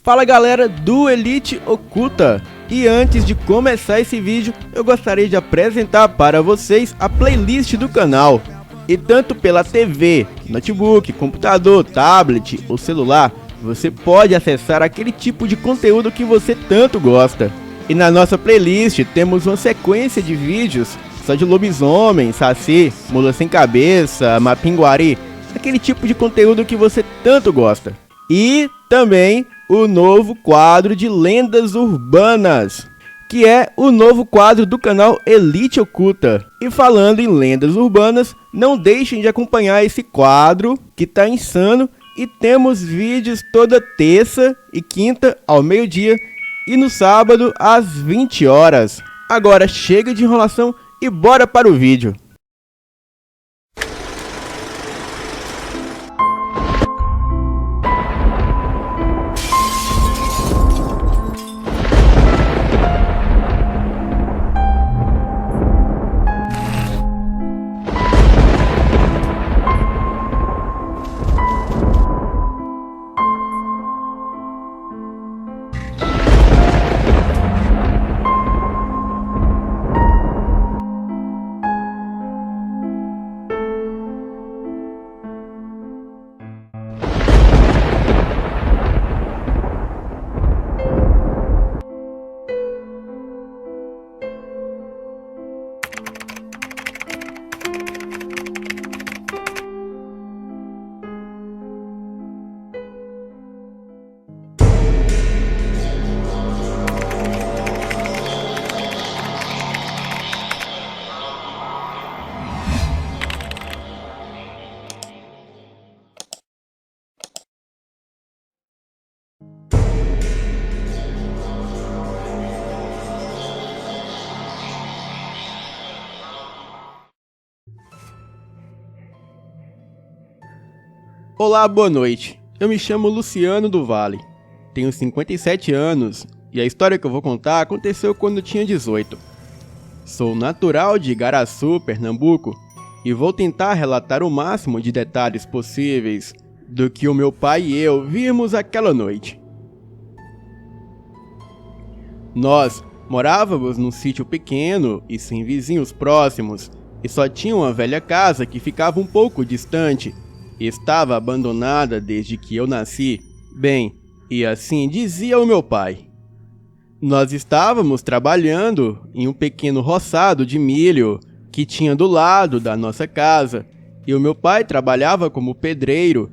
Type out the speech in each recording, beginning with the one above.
Fala galera do Elite Oculta! E antes de começar esse vídeo, eu gostaria de apresentar para vocês a playlist do canal. E tanto pela TV, notebook, computador, tablet ou celular, você pode acessar aquele tipo de conteúdo que você tanto gosta. E na nossa playlist temos uma sequência de vídeos só de lobisomem, saci, mula sem cabeça, mapinguari, aquele tipo de conteúdo que você tanto gosta. E também o novo quadro de lendas urbanas, que é o novo quadro do canal Elite Oculta. E falando em lendas urbanas, não deixem de acompanhar esse quadro que tá insano, e temos vídeos toda terça e quinta ao meio-dia e no sábado às 20 horas. Agora chega de enrolação e bora para o vídeo. Olá, boa noite. Eu me chamo Luciano do Vale. Tenho 57 anos e a história que eu vou contar aconteceu quando eu tinha 18. Sou natural de Igaraçu, Pernambuco, e vou tentar relatar o máximo de detalhes possíveis do que o meu pai e eu vimos aquela noite. Nós morávamos num sítio pequeno e sem vizinhos próximos, e só tinha uma velha casa que ficava um pouco distante. Estava abandonada desde que eu nasci, bem, e assim dizia o meu pai. Nós estávamos trabalhando em um pequeno roçado de milho que tinha do lado da nossa casa, e o meu pai trabalhava como pedreiro,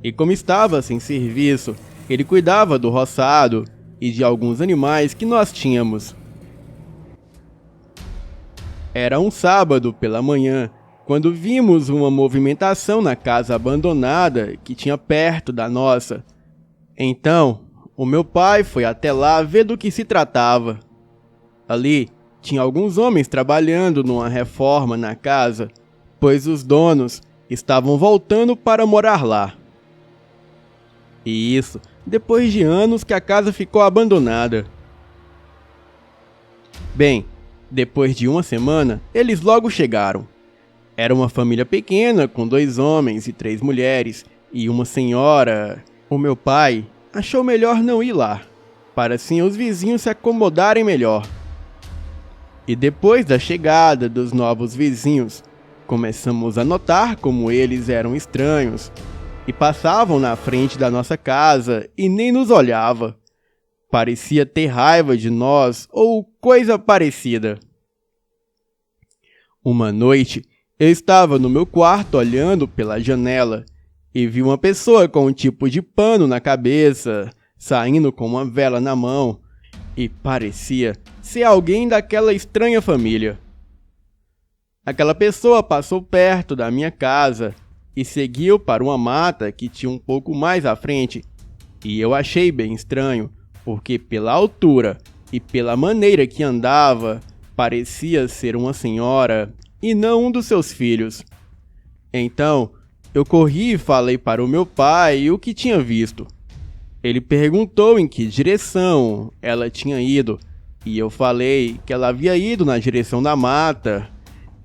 e como estava sem serviço, ele cuidava do roçado e de alguns animais que nós tínhamos. Era um sábado pela manhã, quando vimos uma movimentação na casa abandonada que tinha perto da nossa. Então, o meu pai foi até lá ver do que se tratava. Ali, tinha alguns homens trabalhando numa reforma na casa, pois os donos estavam voltando para morar lá. E isso, depois de anos que a casa ficou abandonada. Bem, depois de uma semana, eles logo chegaram. Era uma família pequena, com 2 homens e 3 mulheres, e uma senhora. O meu pai achou melhor não ir lá, para assim os vizinhos se acomodarem melhor. E depois da chegada dos novos vizinhos, começamos a notar como eles eram estranhos, e passavam na frente da nossa casa e nem nos olhava. Parecia ter raiva de nós ou coisa parecida. Uma noite, eu estava no meu quarto olhando pela janela e vi uma pessoa com um tipo de pano na cabeça, saindo com uma vela na mão, e parecia ser alguém daquela estranha família. Aquela pessoa passou perto da minha casa e seguiu para uma mata que tinha um pouco mais à frente, e eu achei bem estranho, porque pela altura e pela maneira que andava, parecia ser uma senhora e não um dos seus filhos. Então, eu corri e falei para o meu pai o que tinha visto. Ele perguntou em que direção ela tinha ido, e eu falei que ela havia ido na direção da mata.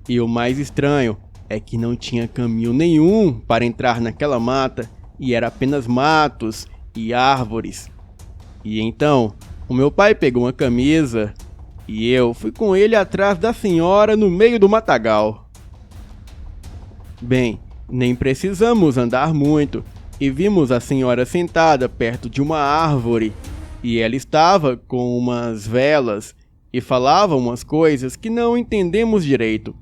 E o mais estranho é que não tinha caminho nenhum para entrar naquela mata, e era apenas matos e árvores. E então, o meu pai pegou uma camisa e eu fui com ele atrás da senhora no meio do matagal. Bem, nem precisamos andar muito e vimos a senhora sentada perto de uma árvore e ela estava com umas velas e falava umas coisas que não entendemos direito.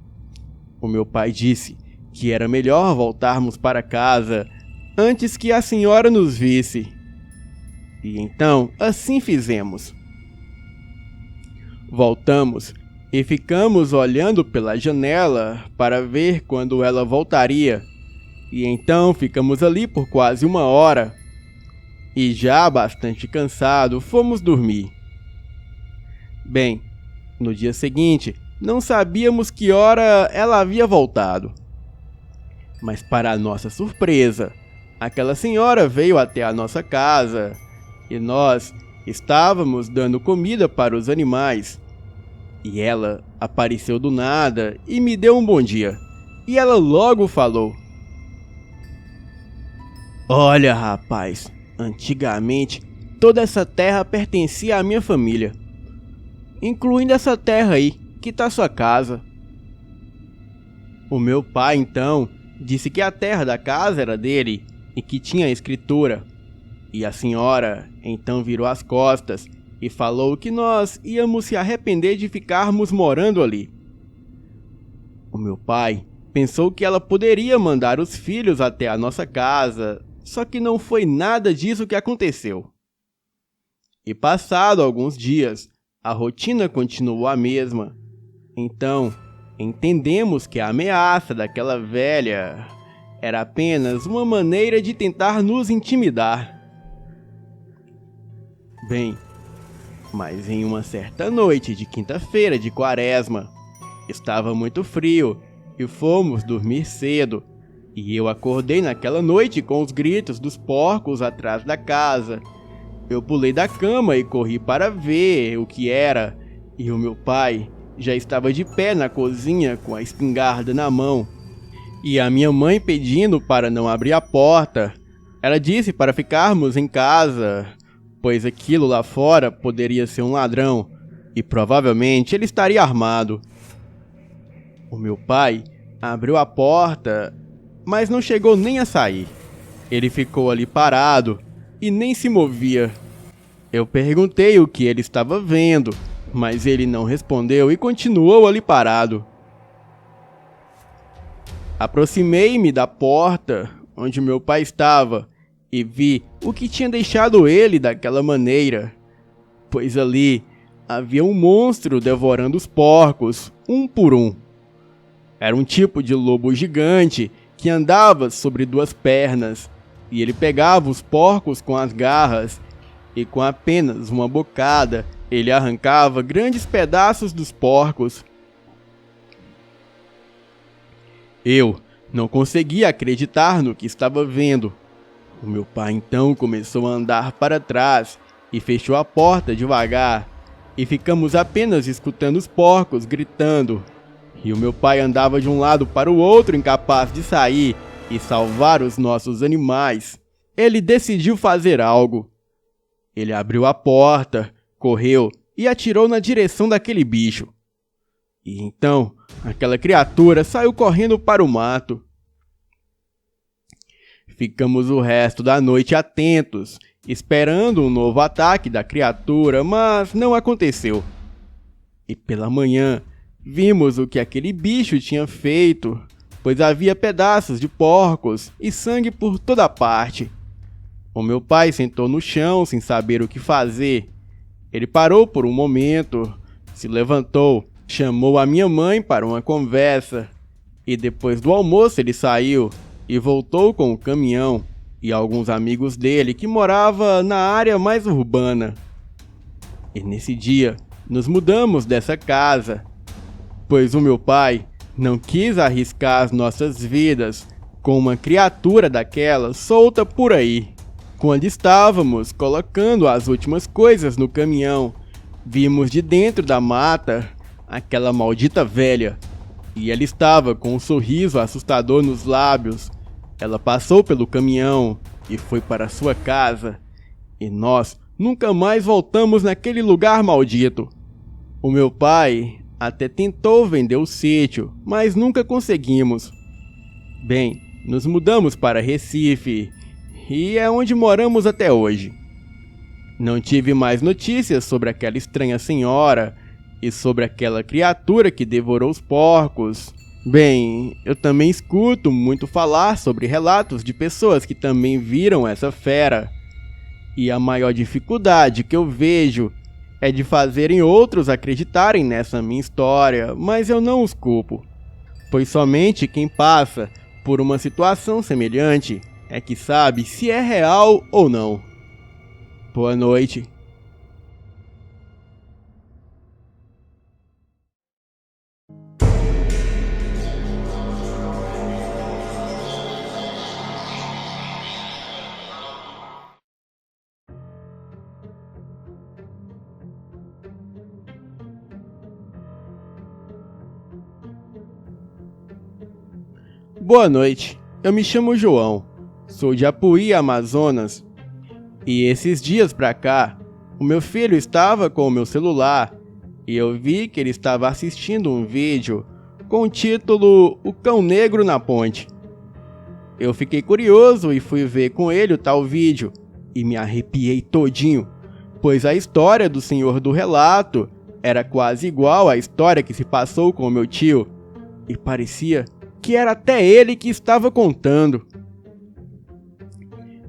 O meu pai disse que era melhor voltarmos para casa antes que a senhora nos visse. E então, assim fizemos. Voltamos e ficamos olhando pela janela para ver quando ela voltaria. E então ficamos ali por quase 1 hora. E já bastante cansado, fomos dormir. Bem, no dia seguinte, não sabíamos que hora ela havia voltado. Mas para a nossa surpresa, aquela senhora veio até a nossa casa e nós estávamos dando comida para os animais. E ela apareceu do nada e me deu um bom dia. E ela logo falou: "Olha, rapaz, antigamente toda essa terra pertencia à minha família, incluindo essa terra aí, que tá sua casa." O meu pai, então, disse que a terra da casa era dele e que tinha escritura. E a senhora então virou as costas e falou que nós íamos se arrepender de ficarmos morando ali. O meu pai pensou que ela poderia mandar os filhos até a nossa casa, só que não foi nada disso que aconteceu. E passado alguns dias, a rotina continuou a mesma. Então, entendemos que a ameaça daquela velha era apenas uma maneira de tentar nos intimidar. Bem, mas em uma certa noite de quinta-feira de Quaresma, estava muito frio e fomos dormir cedo, e eu acordei naquela noite com os gritos dos porcos atrás da casa. Eu pulei da cama e corri para ver o que era, e o meu pai já estava de pé na cozinha com a espingarda na mão, e a minha mãe pedindo para não abrir a porta. Ela disse para ficarmos em casa, pois aquilo lá fora poderia ser um ladrão, e provavelmente ele estaria armado. O meu pai abriu a porta, mas não chegou nem a sair. Ele ficou ali parado e nem se movia. Eu perguntei o que ele estava vendo, mas ele não respondeu e continuou ali parado. Aproximei-me da porta onde meu pai estava e vi o que tinha deixado ele daquela maneira, pois ali havia um monstro devorando os porcos, um por um. Era um tipo de lobo gigante que andava sobre 2 pernas, e ele pegava os porcos com as garras, e com apenas uma bocada, ele arrancava grandes pedaços dos porcos. Eu não conseguia acreditar no que estava vendo. O meu pai então começou a andar para trás e fechou a porta devagar, e ficamos apenas escutando os porcos gritando. E o meu pai andava de um lado para o outro, incapaz de sair e salvar os nossos animais. Ele decidiu fazer algo. Ele abriu a porta, correu e atirou na direção daquele bicho. E então, aquela criatura saiu correndo para o mato. Ficamos o resto da noite atentos, esperando um novo ataque da criatura, mas não aconteceu. E pela manhã, vimos o que aquele bicho tinha feito, pois havia pedaços de porcos e sangue por toda parte. O meu pai sentou no chão sem saber o que fazer. Ele parou por um momento, se levantou, chamou a minha mãe para uma conversa, e depois do almoço ele saiu e voltou com o caminhão e alguns amigos dele que moravam na área mais urbana. E nesse dia, nos mudamos dessa casa, pois o meu pai não quis arriscar as nossas vidas com uma criatura daquela solta por aí. Quando estávamos colocando as últimas coisas no caminhão, vimos de dentro da mata aquela maldita velha, e ela estava com um sorriso assustador nos lábios. Ela passou pelo caminhão e foi para sua casa, e nós nunca mais voltamos naquele lugar maldito. O meu pai até tentou vender o sítio, mas nunca conseguimos. Bem, nos mudamos para Recife e é onde moramos até hoje. Não tive mais notícias sobre aquela estranha senhora e sobre aquela criatura que devorou os porcos. Bem, eu também escuto muito falar sobre relatos de pessoas que também viram essa fera. E a maior dificuldade que eu vejo é de fazerem outros acreditarem nessa minha história, mas eu não os culpo, pois somente quem passa por uma situação semelhante é que sabe se é real ou não. Boa noite. Boa noite, eu me chamo João, sou de Apuí, Amazonas, e esses dias pra cá, o meu filho estava com o meu celular e eu vi que ele estava assistindo um vídeo com o título O Cão Negro na Ponte. Eu fiquei curioso e fui ver com ele o tal vídeo e me arrepiei todinho, pois a história do senhor do relato era quase igual à história que se passou com o meu tio, e parecia que era até ele que estava contando.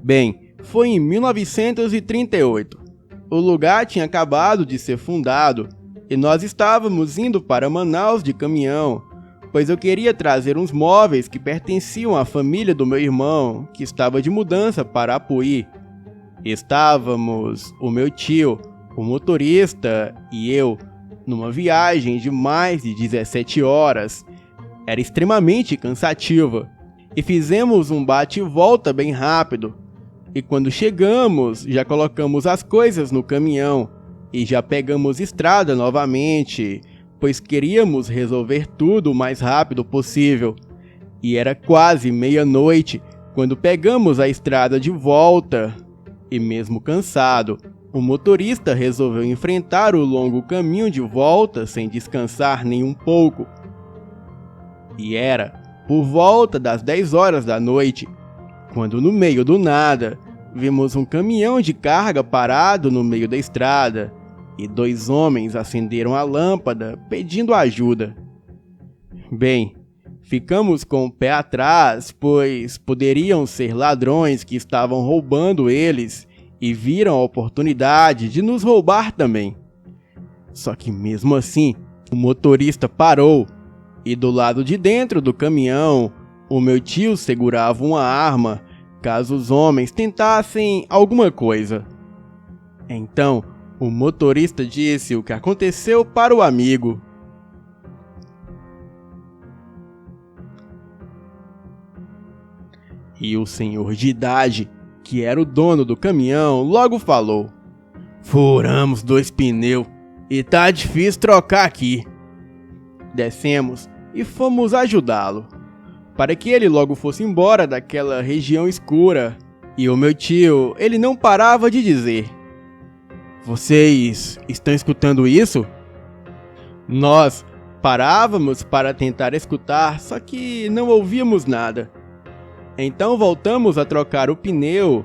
Bem, foi em 1938. O lugar tinha acabado de ser fundado e nós estávamos indo para Manaus de caminhão, pois eu queria trazer uns móveis que pertenciam à família do meu irmão, que estava de mudança para Apuí. Estávamos, o meu tio, o motorista e eu, numa viagem de mais de 17 horas. Era extremamente cansativa, e fizemos um bate e volta bem rápido. E quando chegamos, já colocamos as coisas no caminhão, e já pegamos estrada novamente, pois queríamos resolver tudo o mais rápido possível. E era quase meia-noite, quando pegamos a estrada de volta. E mesmo cansado, o motorista resolveu enfrentar o longo caminho de volta sem descansar nem um pouco. E era por volta das 10 horas da noite, quando no meio do nada, vimos um caminhão de carga parado no meio da estrada, e 2 homens acenderam a lâmpada pedindo ajuda. Bem, ficamos com o pé atrás, pois poderiam ser ladrões que estavam roubando eles e viram a oportunidade de nos roubar também. Só que mesmo assim, o motorista parou. E do lado de dentro do caminhão, o meu tio segurava uma arma, caso os homens tentassem alguma coisa. Então, o motorista disse o que aconteceu para o amigo. E o senhor de idade, que era o dono do caminhão, logo falou: "Furamos 2 pneus e tá difícil trocar aqui." Descemos e fomos ajudá-lo, para que ele logo fosse embora daquela região escura. E o meu tio, ele não parava de dizer: "Vocês estão escutando isso?" Nós parávamos para tentar escutar, só que não ouvíamos nada. Então voltamos a trocar o pneu,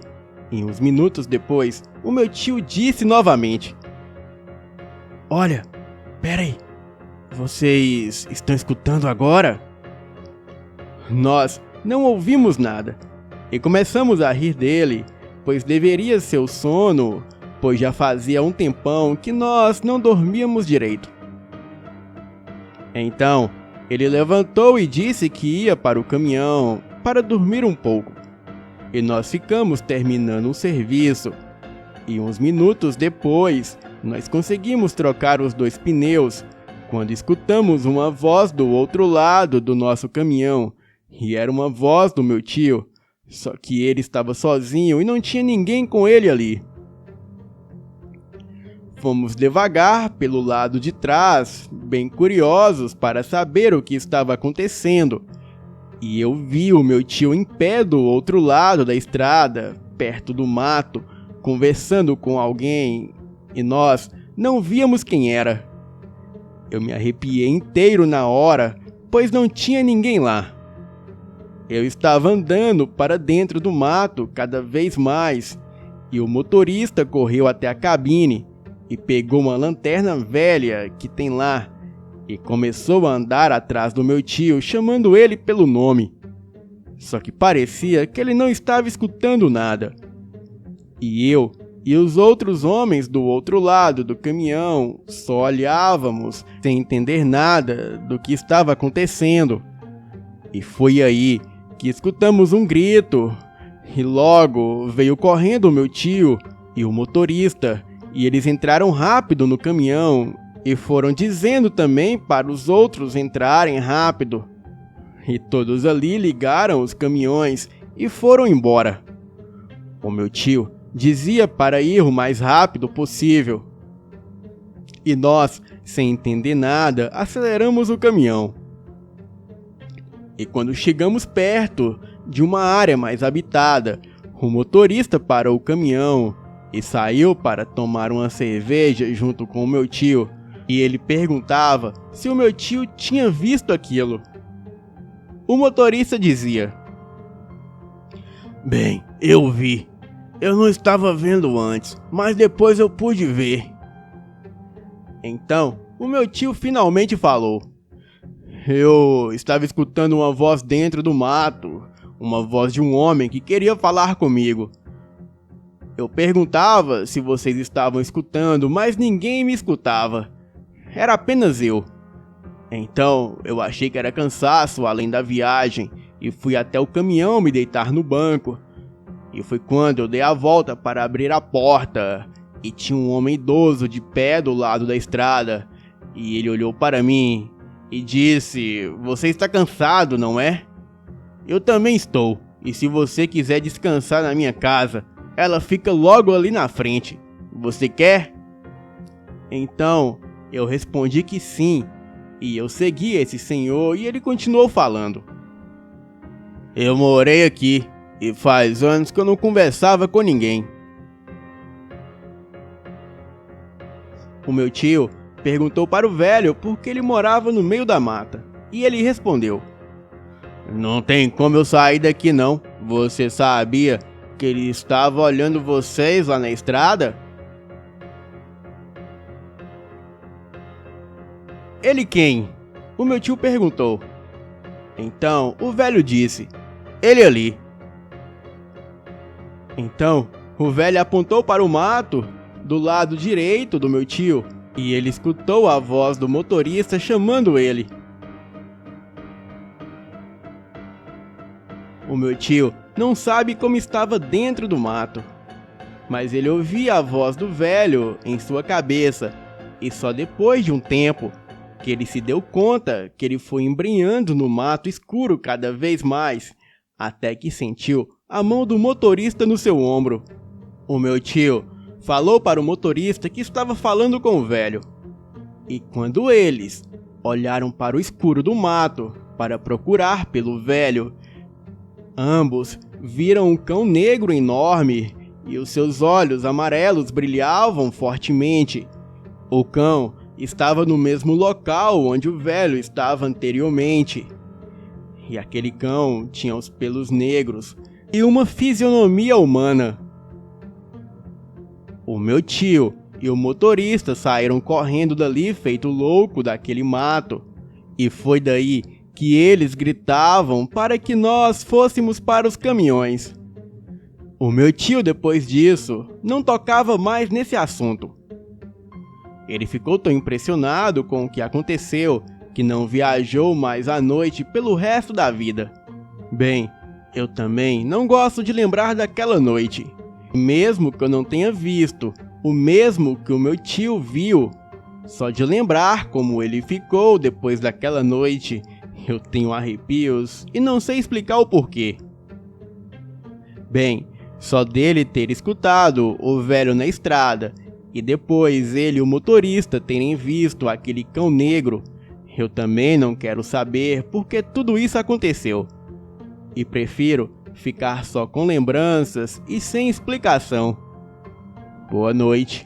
e uns minutos depois, o meu tio disse novamente: "Olha, pera aí. Vocês estão escutando agora?" Nós não ouvimos nada e começamos a rir dele, pois deveria ser o sono, pois já fazia um tempão que nós não dormíamos direito. Então, ele levantou e disse que ia para o caminhão para dormir um pouco. E nós ficamos terminando o serviço. E uns minutos depois, nós conseguimos trocar os 2 pneus, quando escutamos uma voz do outro lado do nosso caminhão, e era uma voz do meu tio, só que ele estava sozinho e não tinha ninguém com ele ali. Fomos devagar pelo lado de trás, bem curiosos para saber o que estava acontecendo, e eu vi o meu tio em pé do outro lado da estrada, perto do mato, conversando com alguém e nós não víamos quem era. Eu me arrepiei inteiro na hora, pois não tinha ninguém lá. Eu estava andando para dentro do mato cada vez mais e o motorista correu até a cabine e pegou uma lanterna velha que tem lá e começou a andar atrás do meu tio, chamando ele pelo nome. Só que parecia que ele não estava escutando nada. E eu e os outros homens do outro lado do caminhão só olhávamos sem entender nada do que estava acontecendo. E foi aí que escutamos um grito, e logo veio correndo o meu tio e o motorista, e eles entraram rápido no caminhão e foram dizendo também para os outros entrarem rápido. E todos ali ligaram os caminhões e foram embora. O meu tio dizia para ir o mais rápido possível. E nós, sem entender nada, aceleramos o caminhão. E quando chegamos perto de uma área mais habitada, o motorista parou o caminhão e saiu para tomar uma cerveja junto com o meu tio. E ele perguntava se o meu tio tinha visto aquilo. O motorista dizia: "Bem, eu vi. Eu não estava vendo antes, mas depois eu pude ver." Então, o meu tio finalmente falou: "Eu estava escutando uma voz dentro do mato, uma voz de um homem que queria falar comigo. Eu perguntava se vocês estavam escutando, mas ninguém me escutava. Era apenas eu. Então, eu achei que era cansaço além da viagem e fui até o caminhão me deitar no banco. E foi quando eu dei a volta para abrir a porta e tinha um homem idoso de pé do lado da estrada. E ele olhou para mim e disse: 'Você está cansado, não é? Eu também estou. E se você quiser descansar na minha casa, ela fica logo ali na frente. Você quer?' Então, eu respondi que sim, e eu segui esse senhor e ele continuou falando: 'Eu morei aqui, e faz anos que eu não conversava com ninguém.'" O meu tio perguntou para o velho por que ele morava no meio da mata, e ele respondeu: "Não tem como eu sair daqui não. Você sabia que ele estava olhando vocês lá na estrada?" "Ele quem?" o meu tio perguntou. Então o velho disse: "Ele ali." Então o velho apontou para o mato do lado direito do meu tio e ele escutou a voz do motorista chamando ele. O meu tio não sabe como estava dentro do mato, mas ele ouvia a voz do velho em sua cabeça e só depois de um tempo que ele se deu conta que ele foi embrenhando no mato escuro cada vez mais, até que sentiu a mão do motorista no seu ombro. O meu tio falou para o motorista que estava falando com o velho. E quando eles olharam para o escuro do mato para procurar pelo velho, ambos viram um cão negro enorme e os seus olhos amarelos brilhavam fortemente. O cão estava no mesmo local onde o velho estava anteriormente. E aquele cão tinha os pelos negros e uma fisionomia humana. O meu tio e o motorista saíram correndo dali feito louco daquele mato. E foi daí que eles gritavam para que nós fôssemos para os caminhões. O meu tio, depois disso, não tocava mais nesse assunto. Ele ficou tão impressionado com o que aconteceu que não viajou mais à noite pelo resto da vida. Bem, eu também não gosto de lembrar daquela noite. Mesmo que eu não tenha visto o mesmo que o meu tio viu, só de lembrar como ele ficou depois daquela noite, eu tenho arrepios e não sei explicar o porquê. Bem, só dele ter escutado o velho na estrada e depois ele e o motorista terem visto aquele cão negro, eu também não quero saber porque tudo isso aconteceu. E prefiro ficar só com lembranças e sem explicação. Boa noite.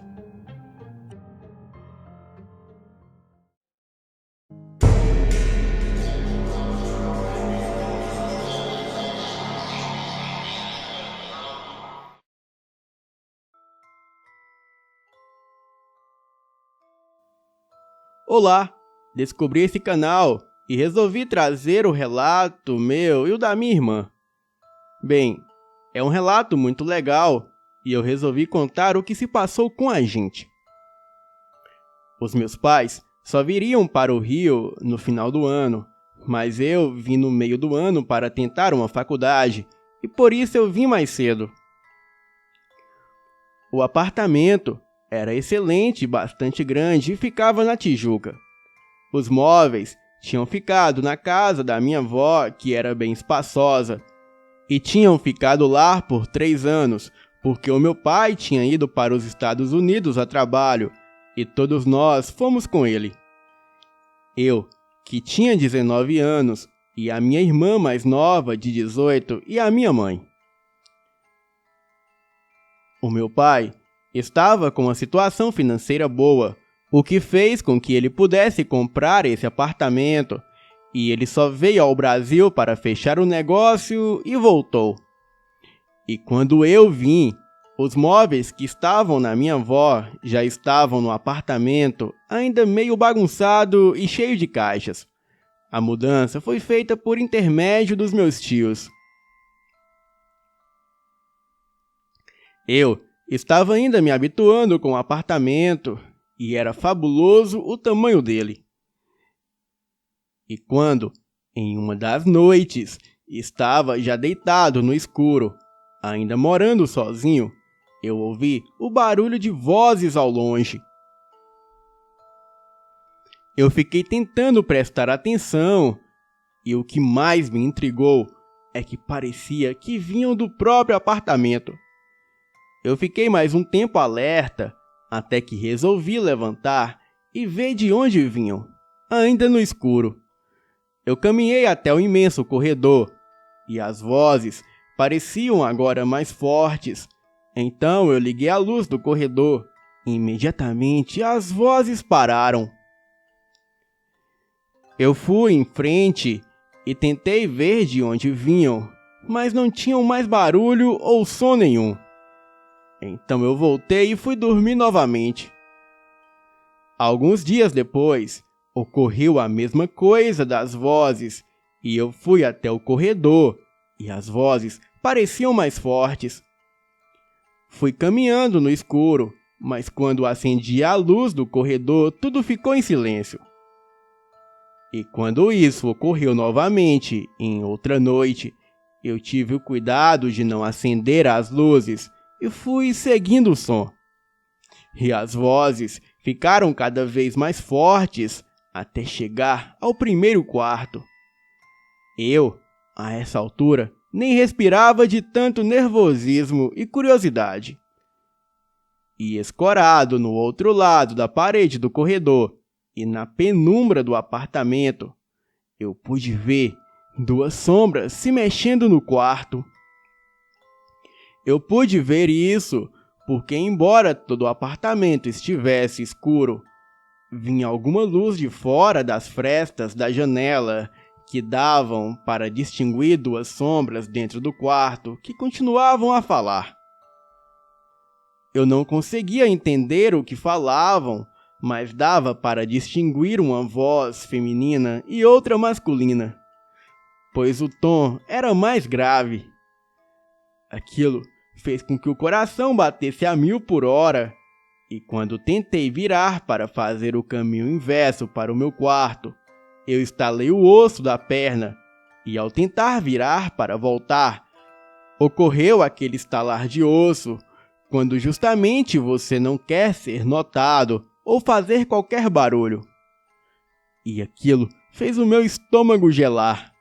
Olá, descobri esse canal e resolvi trazer o relato meu e o da minha irmã. Bem, é um relato muito legal e eu resolvi contar o que se passou com a gente. Os meus pais só viriam para o Rio no final do ano, mas eu vim no meio do ano para tentar uma faculdade e por isso eu vim mais cedo. O apartamento era excelente e bastante grande e ficava na Tijuca. Os móveis tinham ficado na casa da minha avó, que era bem espaçosa, e tinham ficado lá por 3 anos, porque o meu pai tinha ido para os Estados Unidos a trabalho, e todos nós fomos com ele. Eu, que tinha 19 anos, e a minha irmã mais nova, de 18, e a minha mãe. O meu pai estava com uma situação financeira boa, o que fez com que ele pudesse comprar esse apartamento, e ele só veio ao Brasil para fechar o negócio e voltou. E quando eu vim, os móveis que estavam na minha avó já estavam no apartamento, ainda meio bagunçado e cheio de caixas. A mudança foi feita por intermédio dos meus tios. Eu estava ainda me habituando com o apartamento e era fabuloso o tamanho dele. E quando, em uma das noites, estava já deitado no escuro, ainda morando sozinho, eu ouvi o barulho de vozes ao longe. Eu fiquei tentando prestar atenção e o que mais me intrigou é que parecia que vinham do próprio apartamento. Eu fiquei mais um tempo alerta, até que resolvi levantar e ver de onde vinham, ainda no escuro. Eu caminhei até o imenso corredor, e as vozes pareciam agora mais fortes. Então eu liguei a luz do corredor, e imediatamente as vozes pararam. Eu fui em frente e tentei ver de onde vinham, mas não tinham mais barulho ou som nenhum. Então eu voltei e fui dormir novamente. Alguns dias depois, ocorreu a mesma coisa das vozes, e eu fui até o corredor, e as vozes pareciam mais fortes. Fui caminhando no escuro, mas quando acendi a luz do corredor, tudo ficou em silêncio. E quando isso ocorreu novamente, em outra noite, eu tive o cuidado de não acender as luzes, e fui seguindo o som. E as vozes ficaram cada vez mais fortes até chegar ao primeiro quarto. Eu, a essa altura, nem respirava de tanto nervosismo e curiosidade. E escorado no outro lado da parede do corredor e na penumbra do apartamento, eu pude ver 2 sombras se mexendo no quarto. Eu pude ver isso porque, embora todo o apartamento estivesse escuro, vinha alguma luz de fora das frestas da janela que davam para distinguir 2 sombras dentro do quarto que continuavam a falar. Eu não conseguia entender o que falavam, mas dava para distinguir uma voz feminina e outra masculina, pois o tom era mais grave. Aquilo fez com que o coração batesse a 1000 por hora, e quando tentei virar para fazer o caminho inverso para o meu quarto, eu estalei o osso da perna, e ao tentar virar para voltar, ocorreu aquele estalar de osso, quando justamente você não quer ser notado ou fazer qualquer barulho. E aquilo fez o meu estômago gelar.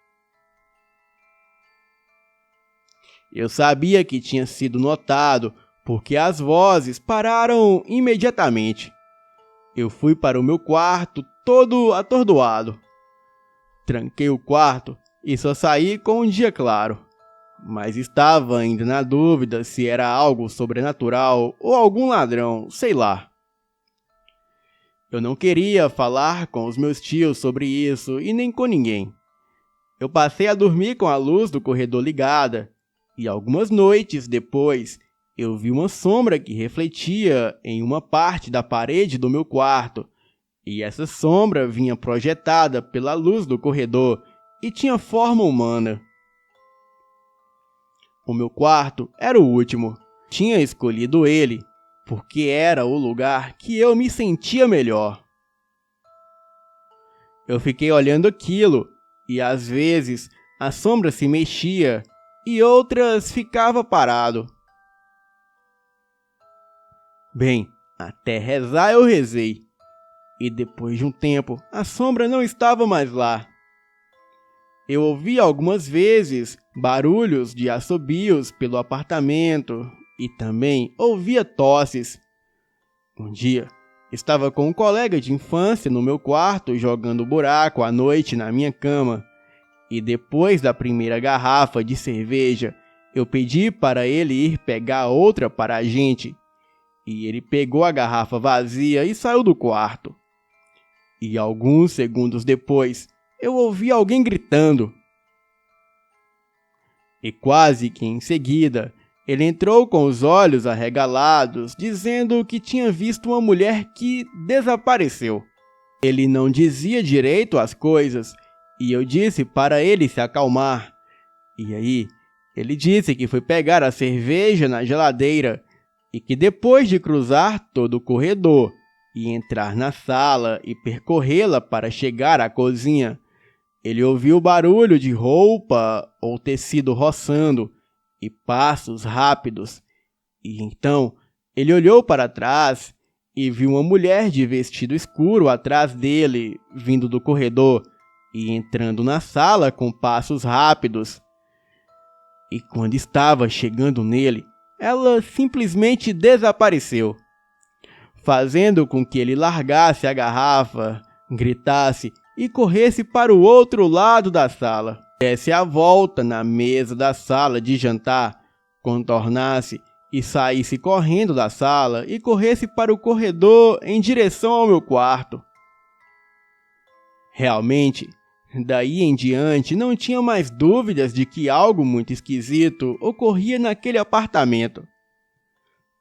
Eu sabia que tinha sido notado, porque as vozes pararam imediatamente. Eu fui para o meu quarto, todo atordoado. Tranquei o quarto e só saí com um dia claro. mas estava ainda na dúvida se era algo sobrenatural ou algum ladrão, sei lá. Eu não queria falar com os meus tios sobre isso e nem com ninguém. Eu passei a dormir com a luz do corredor ligada e algumas noites depois eu vi uma sombra que refletia em uma parte da parede do meu quarto e essa sombra vinha projetada pela luz do corredor e tinha forma humana. O meu quarto era o último. Tinha escolhido ele porque era o lugar que eu me sentia melhor. Eu fiquei olhando aquilo e às vezes a sombra se mexia e outras ficava parado. Bem, até rezar eu rezei. E depois de um tempo, a sombra não estava mais lá. Eu ouvi algumas vezes barulhos de assobios pelo apartamento e também ouvia tosses. Um dia, estava com um colega de infância no meu quarto jogando buraco à noite na minha cama. E depois da primeira garrafa de cerveja, eu pedi para ele ir pegar outra para a gente. E ele pegou a garrafa vazia e saiu do quarto. E alguns segundos depois, eu ouvi alguém gritando. E quase que em seguida, ele entrou com os olhos arregalados, dizendo que tinha visto uma mulher que desapareceu. Ele não dizia direito as coisas, e eu disse para ele se acalmar. E aí, ele disse que foi pegar a cerveja na geladeira e que depois de cruzar todo o corredor e entrar na sala e percorrê-la para chegar à cozinha, ele ouviu barulho de roupa ou tecido roçando e passos rápidos. E então ele olhou para trás e viu uma mulher de vestido escuro atrás dele, vindo do corredor e entrando na sala com passos rápidos. E quando estava chegando nele, ela simplesmente desapareceu, fazendo com que ele largasse a garrafa, gritasse e corresse para o outro lado da sala. Desse a volta na mesa da sala de jantar, contornasse e saísse correndo da sala e corresse para o corredor em direção ao meu quarto. Realmente, daí em diante não tinha mais dúvidas de que algo muito esquisito ocorria naquele apartamento.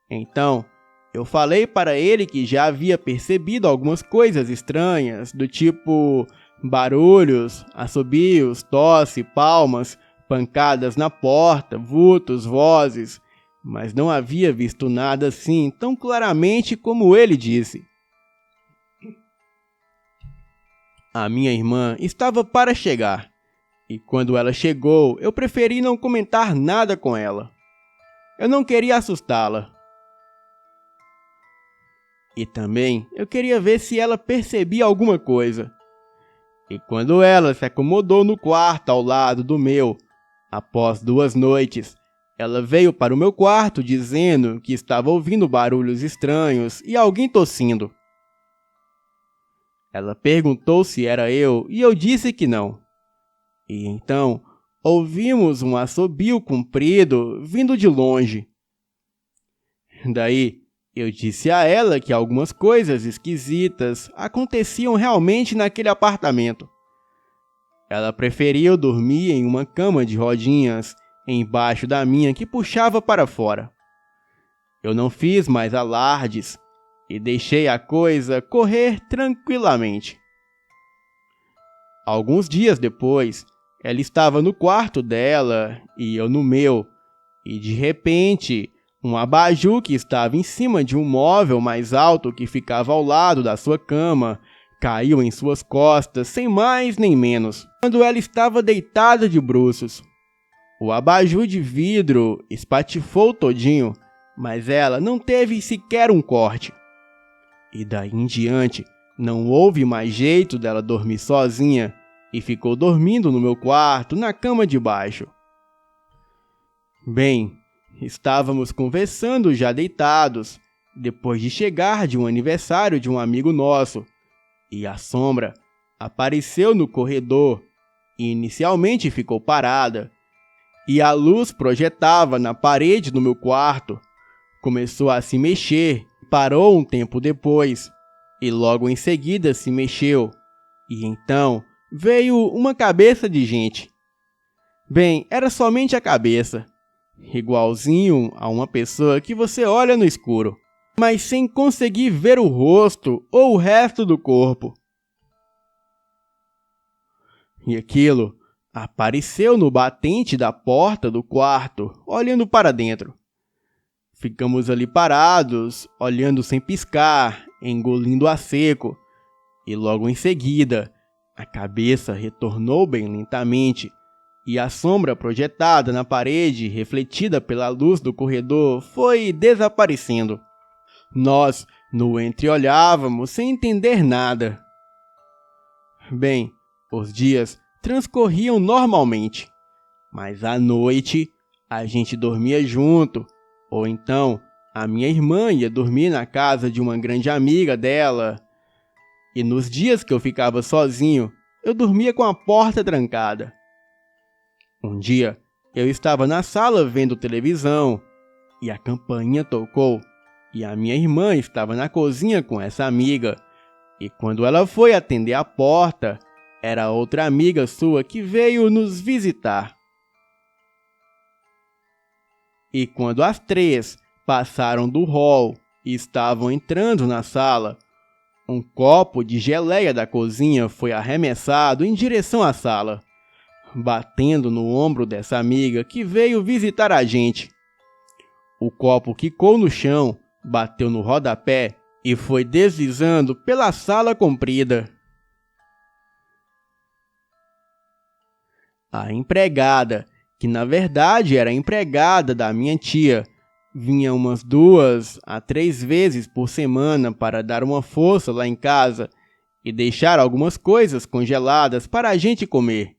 Então, eu falei para ele que já havia percebido algumas coisas estranhas, do tipo barulhos, assobios, tosse, palmas, pancadas na porta, vultos, vozes, mas não havia visto nada assim tão claramente como ele disse. A minha irmã estava para chegar, e quando ela chegou, eu preferi não comentar nada com ela. Eu não queria assustá-la. E também eu queria ver se ela percebia alguma coisa. E quando ela se acomodou no quarto ao lado do meu, após 2 noites, ela veio para o meu quarto dizendo que estava ouvindo barulhos estranhos e alguém tossindo. Ela perguntou se era eu e eu disse que não. E então ouvimos um assobio comprido vindo de longe. Daí eu disse a ela que algumas coisas esquisitas aconteciam realmente naquele apartamento. Ela preferiu dormir em uma cama de rodinhas embaixo da minha que puxava para fora. Eu não fiz mais alardes e deixei a coisa correr tranquilamente. Alguns dias depois, ela estava no quarto dela e eu no meu, e de repente, um abajur que estava em cima de um móvel mais alto que ficava ao lado da sua cama caiu em suas costas sem mais nem menos, quando ela estava deitada de bruços. O abajur de vidro espatifou todinho, mas ela não teve sequer um corte. E daí em diante, não houve mais jeito dela dormir sozinha e ficou dormindo no meu quarto, na cama de baixo. Bem, estávamos conversando já deitados, depois de chegar de um aniversário de um amigo nosso, e a sombra apareceu no corredor e inicialmente ficou parada, e a luz projetada na parede do meu quarto começou a se mexer, parou um tempo depois e logo em seguida se mexeu, e então veio uma cabeça de gente. Bem, era somente a cabeça, igualzinho a uma pessoa que você olha no escuro, mas sem conseguir ver o rosto ou o resto do corpo. E aquilo apareceu no batente da porta do quarto, olhando para dentro. Ficamos ali parados, olhando sem piscar, engolindo a seco, e logo em seguida, a cabeça retornou bem lentamente, e a sombra projetada na parede, refletida pela luz do corredor, foi desaparecendo. Nós no entreolhávamos sem entender nada. Bem, os dias transcorriam normalmente, mas à noite a gente dormia junto, ou então a minha irmã ia dormir na casa de uma grande amiga dela, e nos dias que eu ficava sozinho, eu dormia com a porta trancada. Um dia, eu estava na sala vendo televisão, e a campainha tocou, e a minha irmã estava na cozinha com essa amiga, e quando ela foi atender a porta, era outra amiga sua que veio nos visitar. E quando as três passaram do hall e estavam entrando na sala, um copo de geleia da cozinha foi arremessado em direção à sala, batendo no ombro dessa amiga que veio visitar a gente. O copo quicou no chão, bateu no rodapé e foi deslizando pela sala comprida. A empregada, que na verdade era empregada da minha tia, vinha umas 2 a 3 vezes por semana para dar uma força lá em casa e deixar algumas coisas congeladas para a gente comer.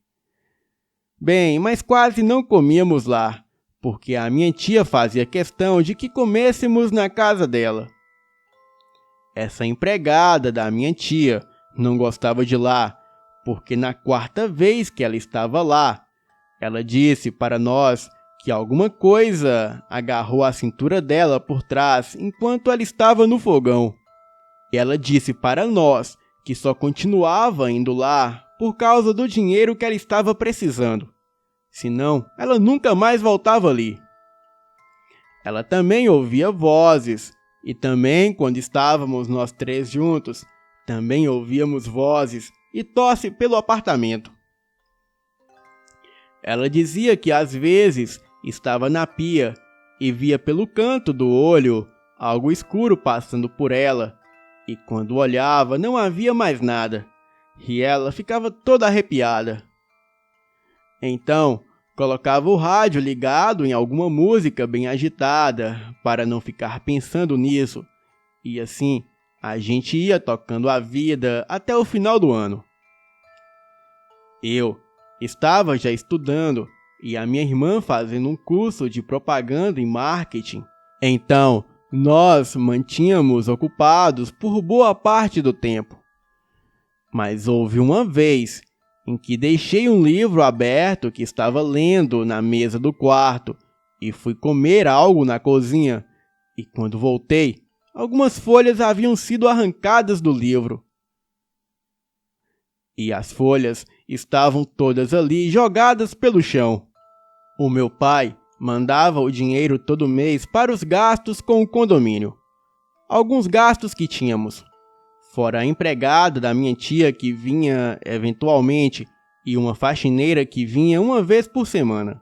Bem, mas quase não comíamos lá, porque a minha tia fazia questão de que comêssemos na casa dela. Essa empregada da minha tia não gostava de lá, porque na 4ª vez que ela estava lá, ela disse para nós que alguma coisa agarrou a cintura dela por trás enquanto ela estava no fogão. Ela disse para nós que só continuava indo lá por causa do dinheiro que ela estava precisando. Senão, ela nunca mais voltava ali. Ela também ouvia vozes, e também quando estávamos nós 3 juntos, também ouvíamos vozes e tosse pelo apartamento. Ela dizia que às vezes estava na pia e via pelo canto do olho algo escuro passando por ela, e quando olhava não havia mais nada, e ela ficava toda arrepiada. Então, colocava o rádio ligado em alguma música bem agitada para não ficar pensando nisso, e assim a gente ia tocando a vida até o final do ano. Eu estava já estudando e a minha irmã fazendo um curso de propaganda e marketing. Então, nós mantínhamos ocupados por boa parte do tempo. Mas houve uma vez em que deixei um livro aberto que estava lendo na mesa do quarto e fui comer algo na cozinha, e quando voltei, algumas folhas haviam sido arrancadas do livro. E as folhas estavam todas ali jogadas pelo chão. O meu pai mandava o dinheiro todo mês para os gastos com o condomínio. Alguns gastos que tínhamos, fora a empregada da minha tia que vinha eventualmente e uma faxineira que vinha uma vez por semana.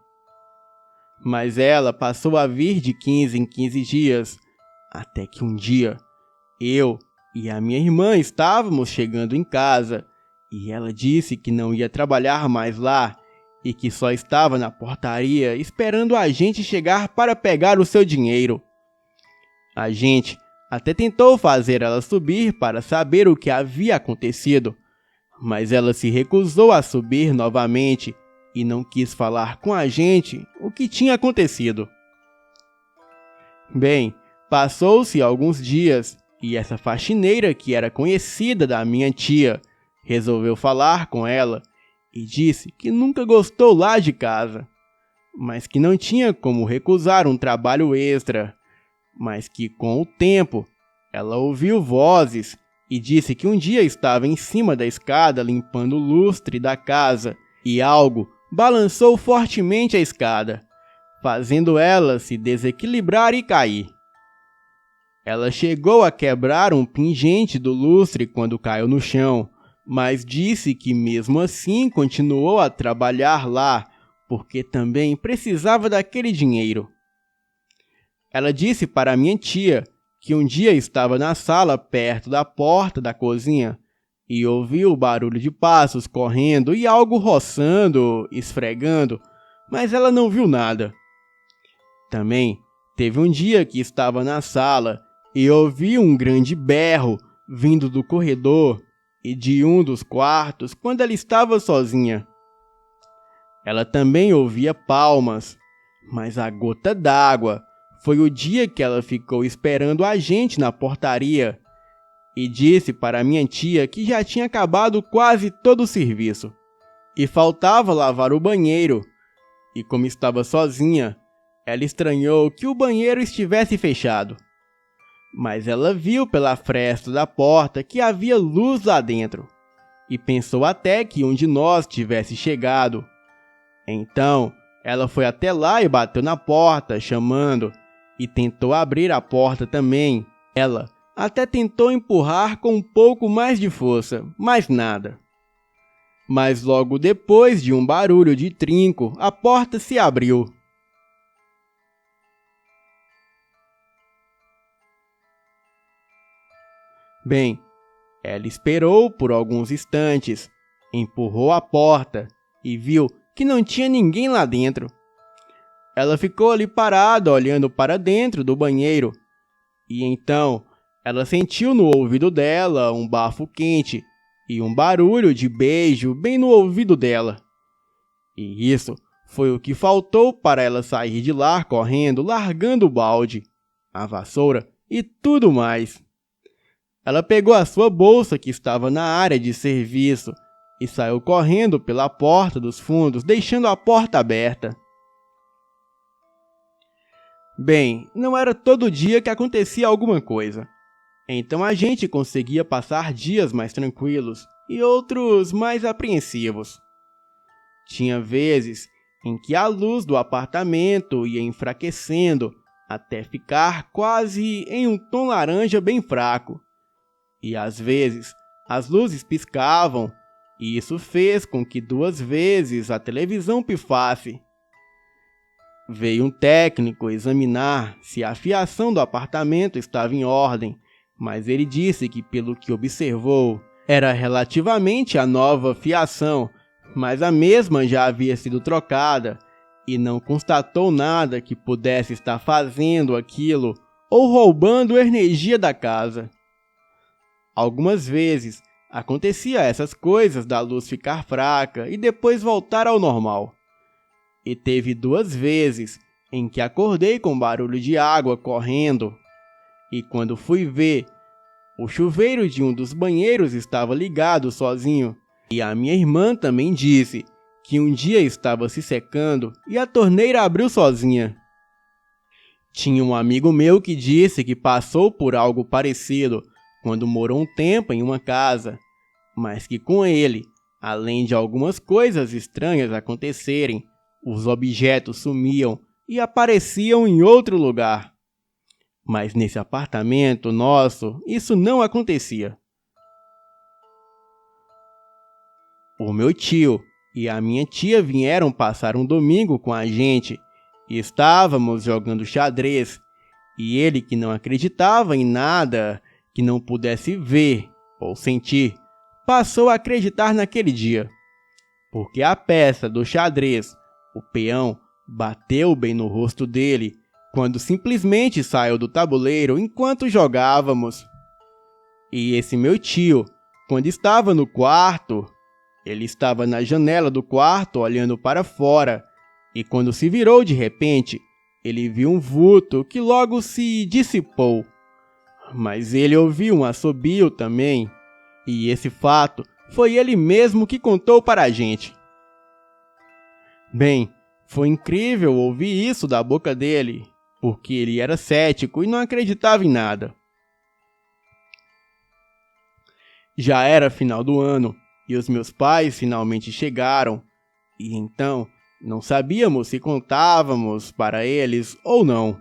Mas ela passou a vir de 15 em 15 dias, até que um dia eu e a minha irmã estávamos chegando em casa e ela disse que não ia trabalhar mais lá e que só estava na portaria esperando a gente chegar para pegar o seu dinheiro. A gente até tentou fazer ela subir para saber o que havia acontecido, mas ela se recusou a subir novamente e não quis falar com a gente o que tinha acontecido. Bem, passou-se alguns dias e essa faxineira, que era conhecida da minha tia, resolveu falar com ela e disse que nunca gostou lá de casa. mas que não tinha como recusar um trabalho extra, mas que com o tempo ela ouviu vozes e disse que um dia estava em cima da escada limpando o lustre da casa e algo balançou fortemente a escada, fazendo ela se desequilibrar e cair. Ela chegou a quebrar um pingente do lustre quando caiu no chão, mas disse que mesmo assim continuou a trabalhar lá, porque também precisava daquele dinheiro. Ela disse para minha tia que um dia estava na sala perto da porta da cozinha e ouviu o barulho de passos correndo e algo roçando, esfregando, mas ela não viu nada. Também teve um dia que estava na sala e ouviu um grande berro vindo do corredor e de um dos quartos quando ela estava sozinha. Ela também ouvia palmas, mas a gota d'água foi o dia que ela ficou esperando a gente na portaria e disse para minha tia que já tinha acabado quase todo o serviço e faltava lavar o banheiro. E como estava sozinha, ela estranhou que o banheiro estivesse fechado. Mas ela viu pela fresta da porta que havia luz lá dentro e pensou até que um de nós tivesse chegado. Então, ela foi até lá e bateu na porta, chamando, e tentou abrir a porta também. Ela até tentou empurrar com um pouco mais de força, mas nada. Mas logo depois de um barulho de trinco, a porta se abriu. Bem, ela esperou por alguns instantes, empurrou a porta e viu que não tinha ninguém lá dentro. Ela ficou ali parada, olhando para dentro do banheiro. E então, ela sentiu no ouvido dela um bafo quente e um barulho de beijo bem no ouvido dela. E isso foi o que faltou para ela sair de lá correndo, largando o balde, a vassoura e tudo mais. Ela pegou a sua bolsa que estava na área de serviço e saiu correndo pela porta dos fundos, deixando a porta aberta. Bem, não era todo dia que acontecia alguma coisa. Então a gente conseguia passar dias mais tranquilos e outros mais apreensivos. Tinha vezes em que a luz do apartamento ia enfraquecendo até ficar quase em um tom laranja bem fraco. E às vezes as luzes piscavam e isso fez com que 2 vezes a televisão pifasse. Veio um técnico examinar se a fiação do apartamento estava em ordem, mas ele disse que, pelo que observou, era relativamente a nova fiação, mas a mesma já havia sido trocada e não constatou nada que pudesse estar fazendo aquilo ou roubando energia da casa. Algumas vezes acontecia essas coisas da luz ficar fraca e depois voltar ao normal. E teve 2 vezes em que acordei com barulho de água correndo. E quando fui ver, o chuveiro de um dos banheiros estava ligado sozinho. E a minha irmã também disse que um dia estava se secando e a torneira abriu sozinha. Tinha um amigo meu que disse que passou por algo parecido quando morou um tempo em uma casa, mas que com ele, além de algumas coisas estranhas acontecerem, os objetos sumiam e apareciam em outro lugar. Mas nesse apartamento nosso, isso não acontecia. O meu tio e a minha tia vieram passar um domingo com a gente e estávamos jogando xadrez, e ele, que não acreditava em nada que não pudesse ver ou sentir, passou a acreditar naquele dia, porque a peça do xadrez, o peão, bateu bem no rosto dele quando simplesmente saiu do tabuleiro enquanto jogávamos. E esse meu tio, quando estava no quarto, ele estava na janela do quarto olhando para fora, e quando se virou de repente, ele viu um vulto que logo se dissipou. Mas ele ouviu um assobio também, e esse fato foi ele mesmo que contou para a gente. Bem, Foi incrível ouvir isso da boca dele, porque ele era cético e não acreditava em nada. Já era final do ano e os meus pais finalmente chegaram, e então não sabíamos se contávamos para eles ou não.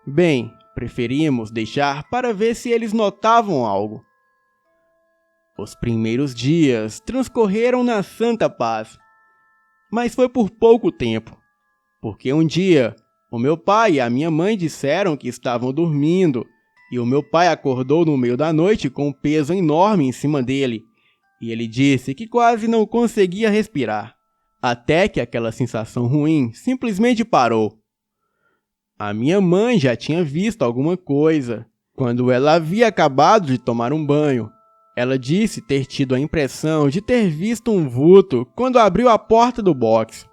Bem, preferimos deixar para ver se eles notavam algo. Os primeiros dias transcorreram na santa paz, mas foi por pouco tempo, porque um dia o meu pai e a minha mãe disseram que estavam dormindo, e o meu pai acordou no meio da noite com um peso enorme em cima dele, e ele disse que quase não conseguia respirar, até que aquela sensação ruim simplesmente parou. A minha mãe já tinha visto alguma coisa. Quando ela havia acabado de tomar um banho, ela disse ter tido a impressão de ter visto um vulto quando abriu a porta do box.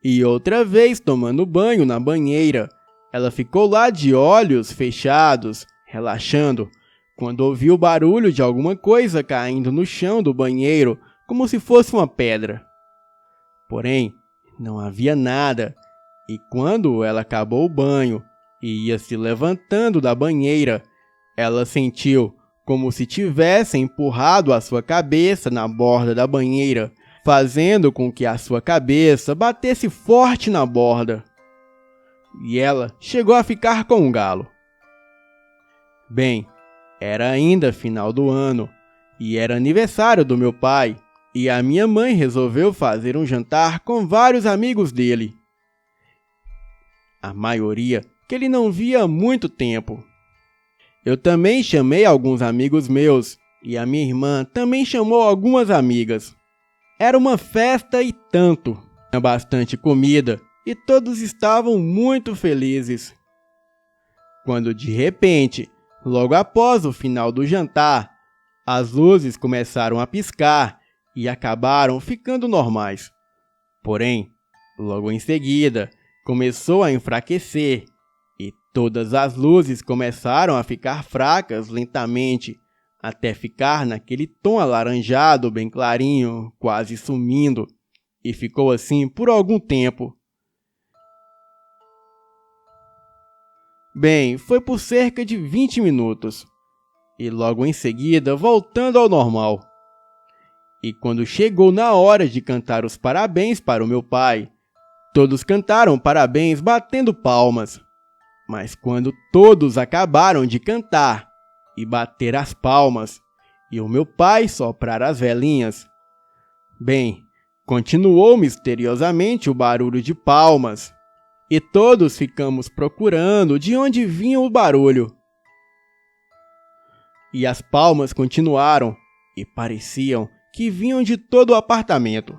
E outra vez, tomando banho na banheira, ela ficou lá de olhos fechados, relaxando, quando ouviu o barulho de alguma coisa caindo no chão do banheiro, como se fosse uma pedra. Porém, não havia nada, e quando ela acabou o banho e ia se levantando da banheira, ela sentiu como se tivesse empurrado a sua cabeça na borda da banheira, fazendo com que a sua cabeça batesse forte na borda. E ela chegou a ficar com um galo. Bem, era ainda final do ano, e era aniversário do meu pai, e a minha mãe resolveu fazer um jantar com vários amigos dele. A maioria que ele não via há muito tempo. Eu também chamei alguns amigos meus, e a minha irmã também chamou algumas amigas. Era uma festa e tanto. Tinha bastante comida, e todos estavam muito felizes. Quando de repente, logo após o final do jantar, as luzes começaram a piscar e acabaram ficando normais. Porém, logo em seguida, começou a enfraquecer e todas as luzes começaram a ficar fracas lentamente, até ficar naquele tom alaranjado bem clarinho, quase sumindo, e ficou assim por algum tempo. Bem, foi por cerca de 20 minutos, e logo em seguida voltando ao normal. E quando chegou na hora de cantar os parabéns para o meu pai, todos cantaram parabéns batendo palmas. Mas quando todos acabaram de cantar e bater as palmas, e o meu pai soprar as velinhas, bem, continuou misteriosamente o barulho de palmas, e todos ficamos procurando de onde vinha o barulho. E as palmas continuaram, e pareciam que vinham de todo o apartamento.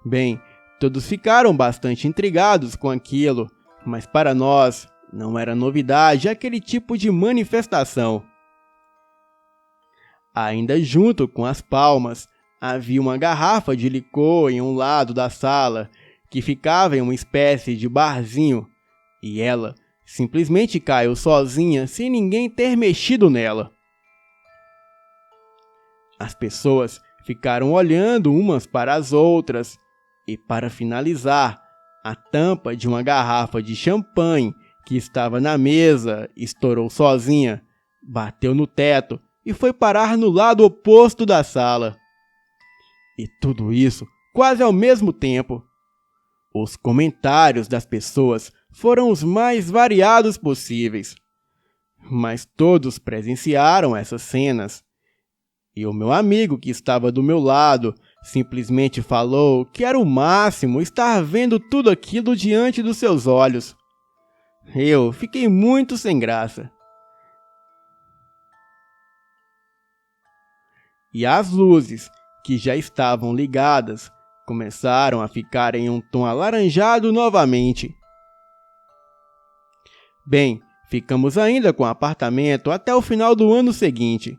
Bem, todos ficaram bastante intrigados com aquilo, mas para nós não era novidade aquele tipo de manifestação. Ainda junto com as palmas, havia uma garrafa de licor em um lado da sala, que ficava em uma espécie de barzinho, e ela simplesmente caiu sozinha sem ninguém ter mexido nela. As pessoas ficaram olhando umas para as outras, e para finalizar, a tampa de uma garrafa de champanhe que estava na mesa estourou sozinha, bateu no teto e foi parar no lado oposto da sala. E tudo isso quase ao mesmo tempo. Os comentários das pessoas foram os mais variados possíveis, mas todos presenciaram essas cenas. E o meu amigo que estava do meu lado simplesmente falou que era o máximo estar vendo tudo aquilo diante dos seus olhos. Eu fiquei muito sem graça. E as luzes, que já estavam ligadas, começaram a ficar em um tom alaranjado novamente. Bem, ficamos ainda com o apartamento até o final do ano seguinte,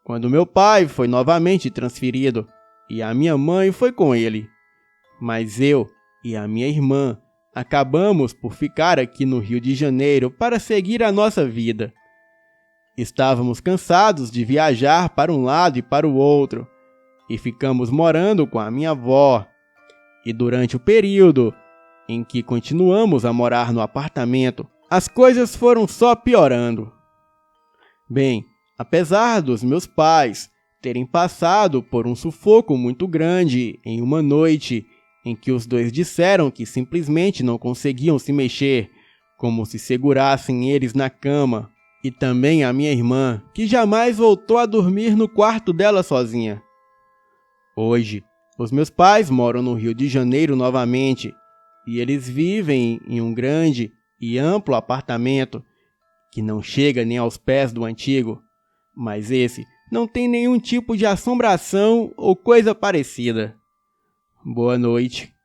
quando meu pai foi novamente transferido e a minha mãe foi com ele. Mas eu e a minha irmã acabamos por ficar aqui no Rio de Janeiro para seguir a nossa vida. Estávamos cansados de viajar para um lado e para o outro, e ficamos morando com a minha avó. E durante o período em que continuamos a morar no apartamento, as coisas foram só piorando. Bem, apesar dos meus pais terem passado por um sufoco muito grande em uma noite em que os dois disseram que simplesmente não conseguiam se mexer, como se segurassem eles na cama, e também a minha irmã, que jamais voltou a dormir no quarto dela sozinha. Hoje, os meus pais moram no Rio de Janeiro novamente, e eles vivem em um grande e amplo apartamento que não chega nem aos pés do antigo, mas esse não tem nenhum tipo de assombração ou coisa parecida. Boa noite.